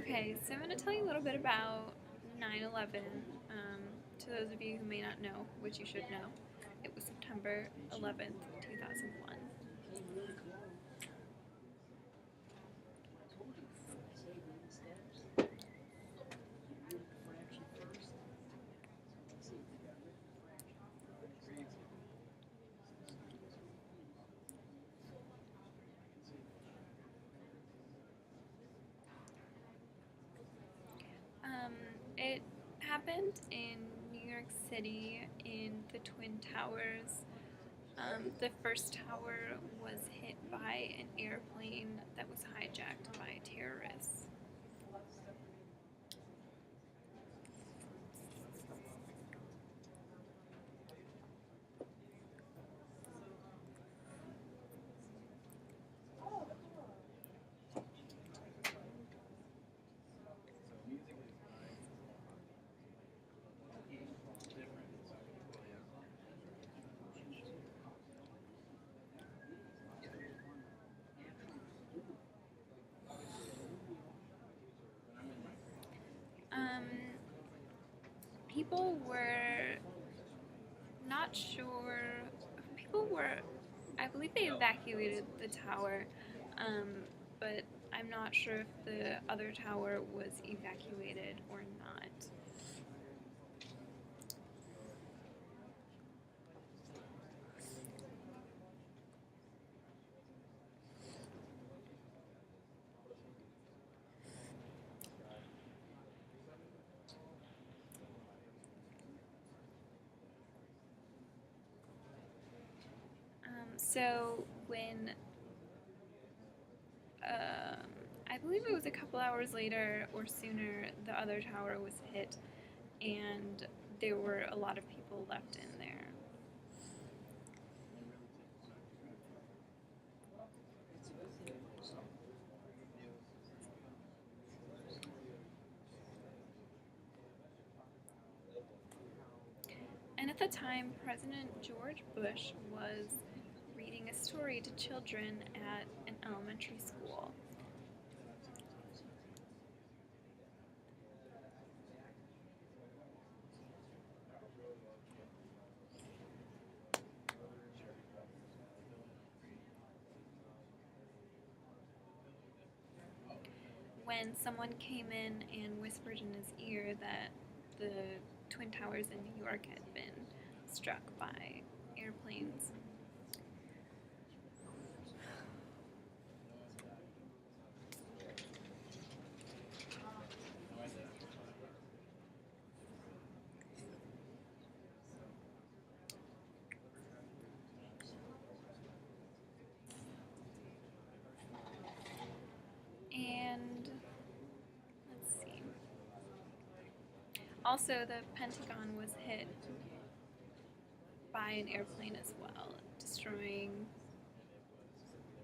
Okay, so I'm going to tell you a little bit about 9/11. To those of you who may not know, which you should know, it was September 11th, 2001. Um, it happened in New York City in the Twin Towers. The first tower was hit by an airplane that was hijacked by terrorists. Um, People were not sure. People were, I believe they evacuated the tower, um, but I'm not sure if the other tower was evacuated or not. So when um, I believe it was a couple hours later or sooner, the other tower was hit, and there were a lot of people left in there. And at the time, President George Bush was reading a story to children at an elementary school. When someone came in and whispered in his ear that the Twin Towers in New York had been struck by airplanes. And let's see. Also, the Pentagon was hit by an airplane as well, destroying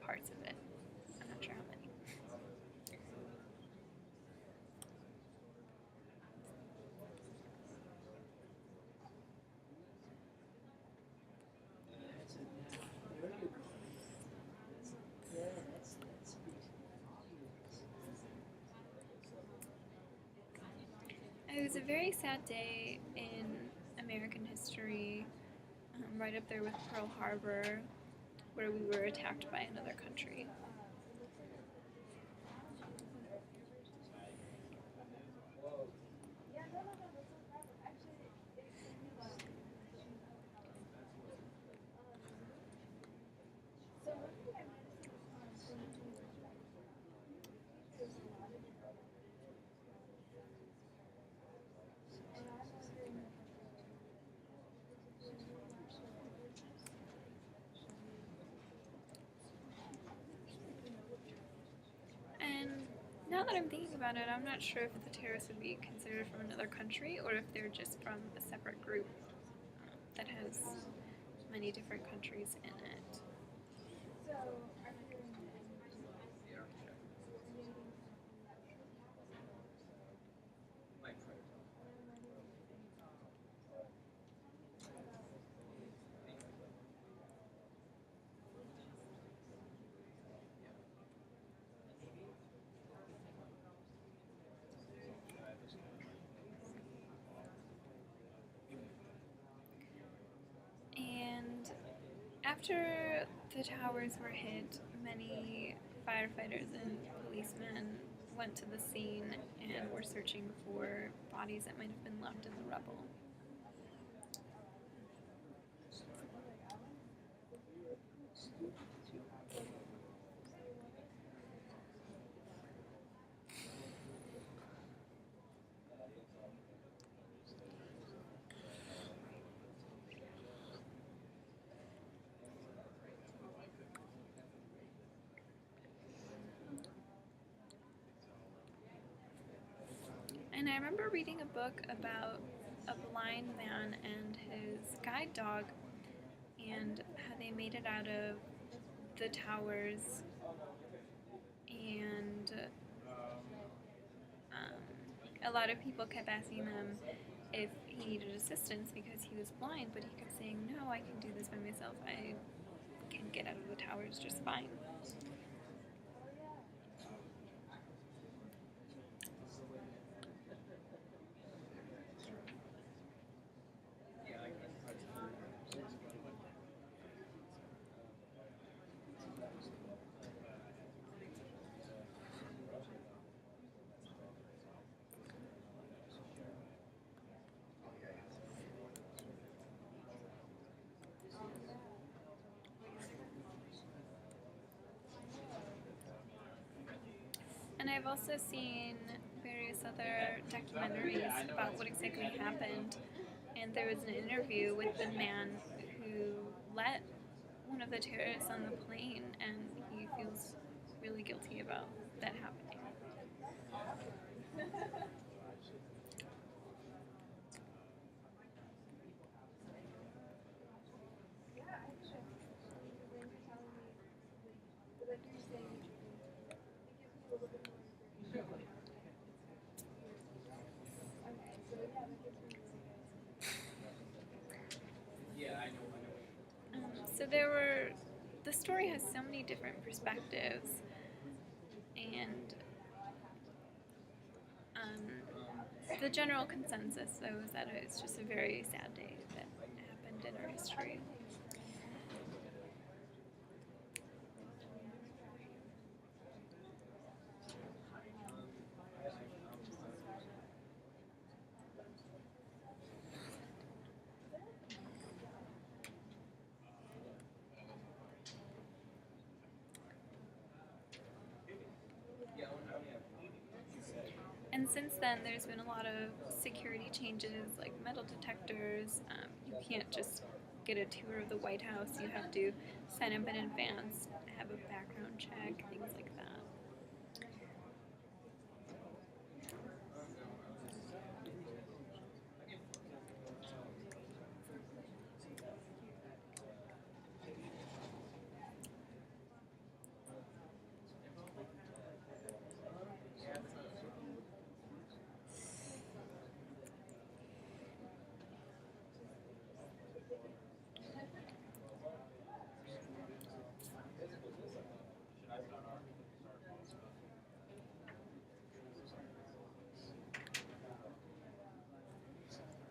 parts of it. I'm not sure how many. It was a very sad day in American history, right up there with Pearl Harbor, where we were attacked by another country. And now that I'm thinking about it, I'm not sure if the terrorists would be considered from another country or if they're just from a separate group that has many different countries in it. After the towers were hit, many firefighters and policemen went to the scene and were searching for bodies that might have been left in the rubble. And I remember reading a book about a blind man and his guide dog and how they made it out of the towers, and a lot of people kept asking them if he needed assistance because he was blind, but he kept saying, "No, I can do this by myself. I can get out of the towers just fine." And I've also seen various other documentaries about what exactly happened. And there was an interview with the man who let one of the terrorists on the plane, and he feels really guilty about that happening. So the story has so many different perspectives, and the general consensus, though, is that it's just a very sad day that happened in our history. And since then, there's been a lot of security changes, like metal detectors. You can't just get a tour of the White House. You have to sign up in advance, have a background check, things like that.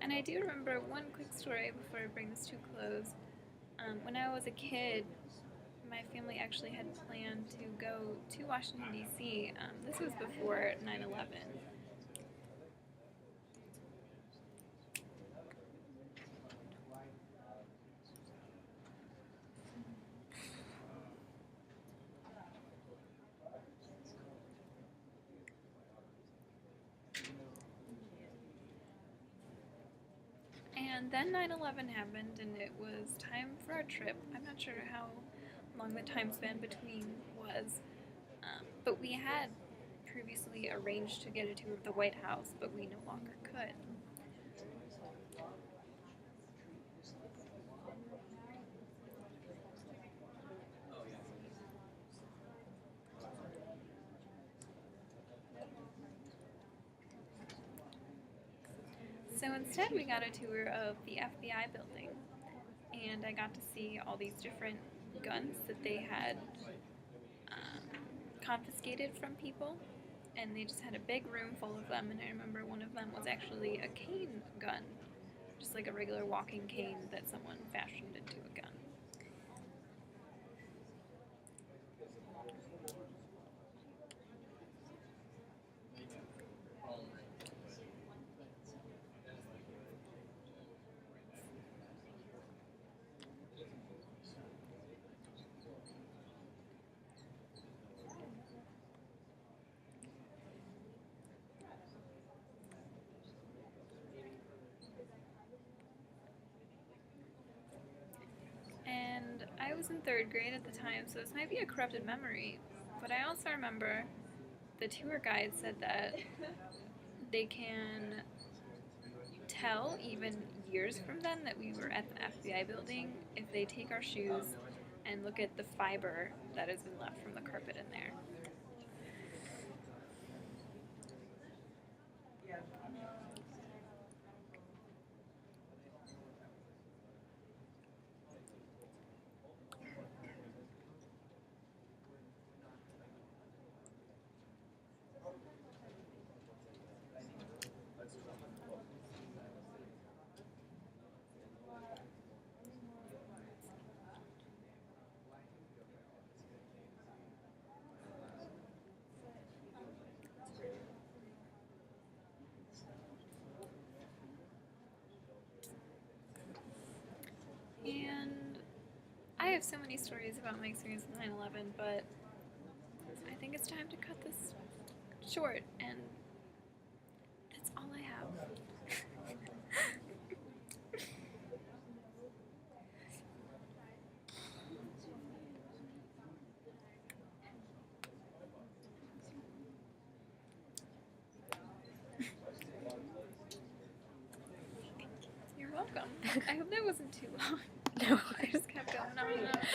And I do remember one quick story before I bring this to a close. When I was a kid, my family actually had planned to go to Washington, D.C. This was before 9/11. And then 9/11 happened, and it was time for our trip. I'm not sure how long the time span between was, but we had previously arranged to get a tour of the White House, but we no longer could. So instead, we got a tour of the FBI building, and I got to see all these different guns that they had confiscated from people, and they just had a big room full of them. And I remember one of them was actually a cane gun, just like a regular walking cane that someone fashioned into a gun. was in third grade at the time, so this might be a corrupted memory. But I also remember the tour guide said that they can tell, even years from then, that we were at the FBI building if they take our shoes and look at the fiber that has been left from the carpet in there. And I have so many stories about my experience with 9/11, but I think it's time to cut this short, and that's all I have. You're welcome. I hope that wasn't too long. No. I just kept going on and on.